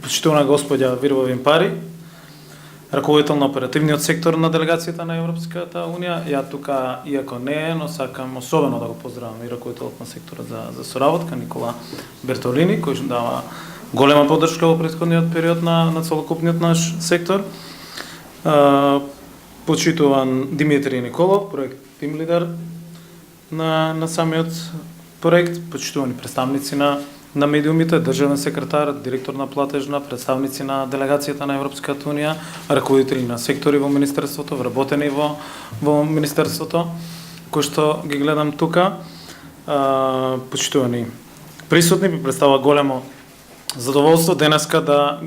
Почитувана господја Вирва Вимпари, раководител на оперативниот сектор на делегацијата на Европската Унија. Ја тука, иако не е, но сакам особено да го поздравам и раководителот на секторот за соработка, Никола Бертолини, кој што дава голема поддршка во претходниот период на целокупниот наш сектор. Почитуван Димитри Николов, проект тим лидер на самиот проект, почитувани представници на медиумите, државен секретар, директор на платежна, представници на делегацијата на Европската Унија, раководители на сектори во Министерството, вработени во Министерството, кои што ги гледам тука. Почитувани присутни, ми представува големо задоволство денеска да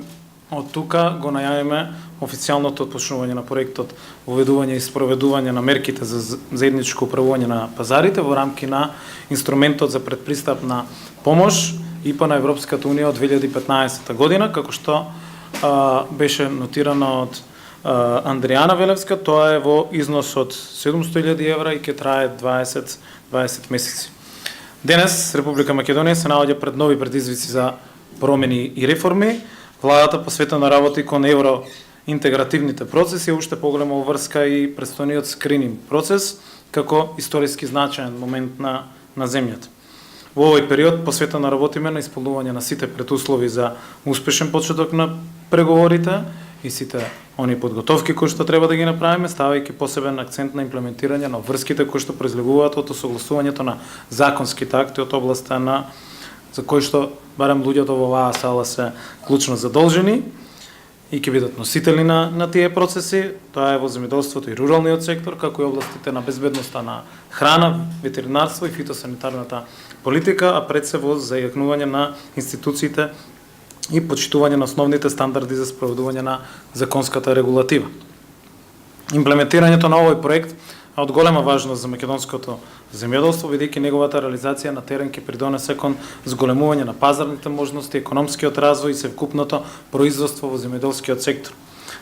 од тука го најавиме официјалното отпочнување на проектот воведување и спроведување на мерките за заедничко управување на пазарите во рамки на инструментот за предпристапна помош ИПА на Европската Унија од 2015 година, како што беше нотирано од Андријана Велевска. Тоа е во износ од 700.000 евра и ќе трае 20 месеци. Денес Република Македонија се наоѓа пред нови предизвици за промени и реформи. Владата посветена работи кон евроинтегративните процеси, уште поголема врска и предстојниот скрининг процес како историски значаен момент на земјата. Во овој период посветено работиме на исполнување на сите предуслови за успешен почеток на преговорите и сите они подготовки кои што треба да ги направиме, ставајќи посебен акцент на имплементирање на врските кои што произлегуваат од осогласувањето на законските акти од областа за кои што барем луѓето во оваа сала се клучно задолжени и ќе бидат носители на тие процеси. Тоа е во земјоделството и руралниот сектор, како и областите на безбедноста на храна, ветеринарство и фитосанитарната политика, а пред се во зајакнување на институциите и почитување на основните стандарди за спроведување на законската регулатива. Имплементирањето на овој проект е од голема важност за македонското земјоделство, бидејќи неговата реализација на терен ќе придонесе кон зголемување на пазарните можности, економскиот развој и севкупното производство во земјоделскиот сектор.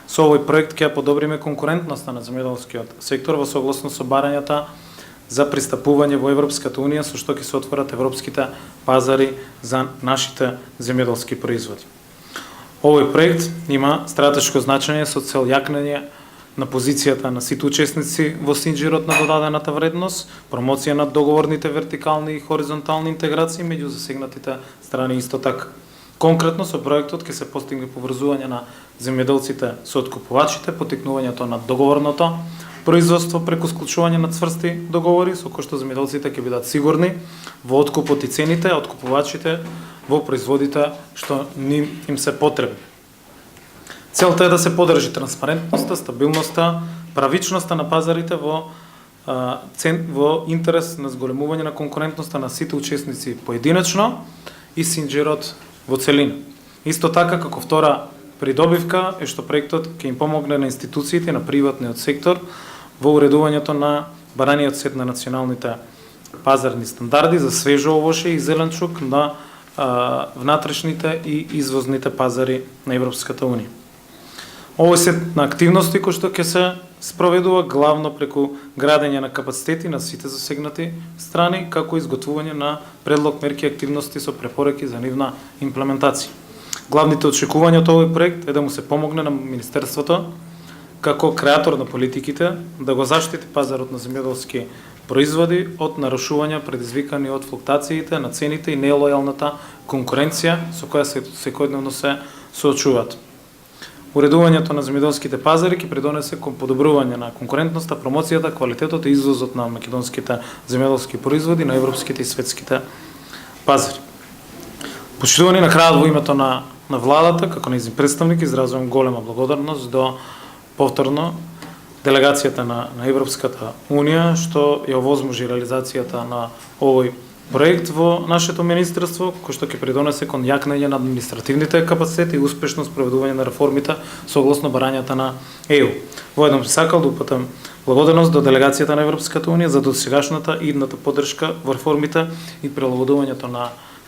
Со овој проект ќе подобриме конкурентноста на земјоделскиот сектор во согласно со барањата за пристапување во Европската Унија, со што ќе се отворат европските пазари за нашите земјоделски производи. Овој проект има стратешко значење со цел јакнење на позицијата на сите учесници во синџирот на додадената вредност, промоција на договорните вертикални и хоризонтални интеграции меѓу засегнатите страни исто така. Конкретно со проектот ќе се постигне поврзување на земјоделците со откупувачите, потикнувањето на договорното производство преку склучување на цврсти договори со кои што земјоделците ќе бидат сигурни во откупот и цените, а откупувачите во производите што им се потребни. Целта е да се подржи транспарентноста, стабилноста, правичноста на пазарите во интерес на зголемување на конкурентноста на сите учесници поединечно и синџирот во целина. Исто така, како втора придобивка е што проектот ќе им помогне на институциите и на приватниот сектор во уредувањето на бараниот сет на националните пазарни стандарди за свежо овоше и зеленчук на внатрешните и извозните пазари на Европската Унија. Овој сет на активности кои што ќе се спроведува главно преку градење на капацитети на сите засегнати страни, како изготвување на предлог мерки и активности со препораки за нивна имплементација. Главните очекувања од овој проект е да му се помогне на Министерството како креатор на политиките да го заштити пазарот на земјоделски производи од нарушувања предизвикани од флуктациите на цените и нелојалната конкуренција со која секојдневно се соочуваат. Уредувањето на земјоделските пазари ќе придонесе кон подобрување на конкурентноста, промоцијата, квалитетот и извозот на македонските земјоделски производи на европските и светските пазари. Почитувани на крајот во името на владата, како нејзин представник, изразувам голема благодарност до повторно делегацијата на Европската Унија што ја овозможи реализацијата на овој проект во нашето министерство, кој што ќе придонесе кон јакнење на административните капацитети и успешно спроведување на реформите согласно барањата на ЕУ. Воедно би сакал да упатам благодарност до делегацијата на Европската Унија за досегашната и идната поддршка во реформите и прилагодувањето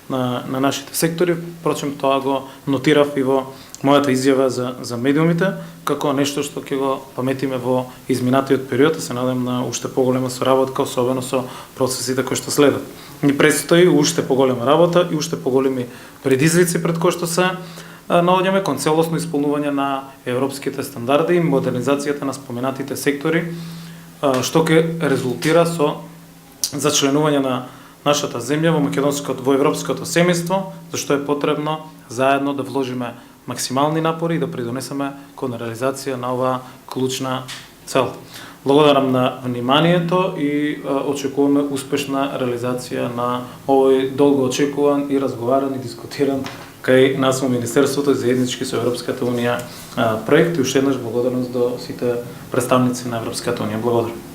на нашите сектори. Впрочем, тоа го нотирав и во мојата изјава за медиумите, како нешто што ќе го паметиме во изминатиот период, и се надам на уште поголема соработка, особено со процесите кои што следат. Ни предстои уште поголема работа и уште поголеми предизвици пред кои што се наоѓаме кон целосно исполнување на европските стандарди и модернизацијата на споменатите сектори, што ќе резултира со зачленување на нашата земја во европското семејство, зашто е потребно заедно да вложиме максимални напори и да придонесеме кон реализација на оваа клучна цел. Благодарам на вниманието и очекуваме успешна реализација на овој долго очекуван и разговаран и дискутиран кај нас во Министерството за заеднички со Европската Унија проект и уште еднаш благодарност до сите представници на Европската Унија. Благодарам.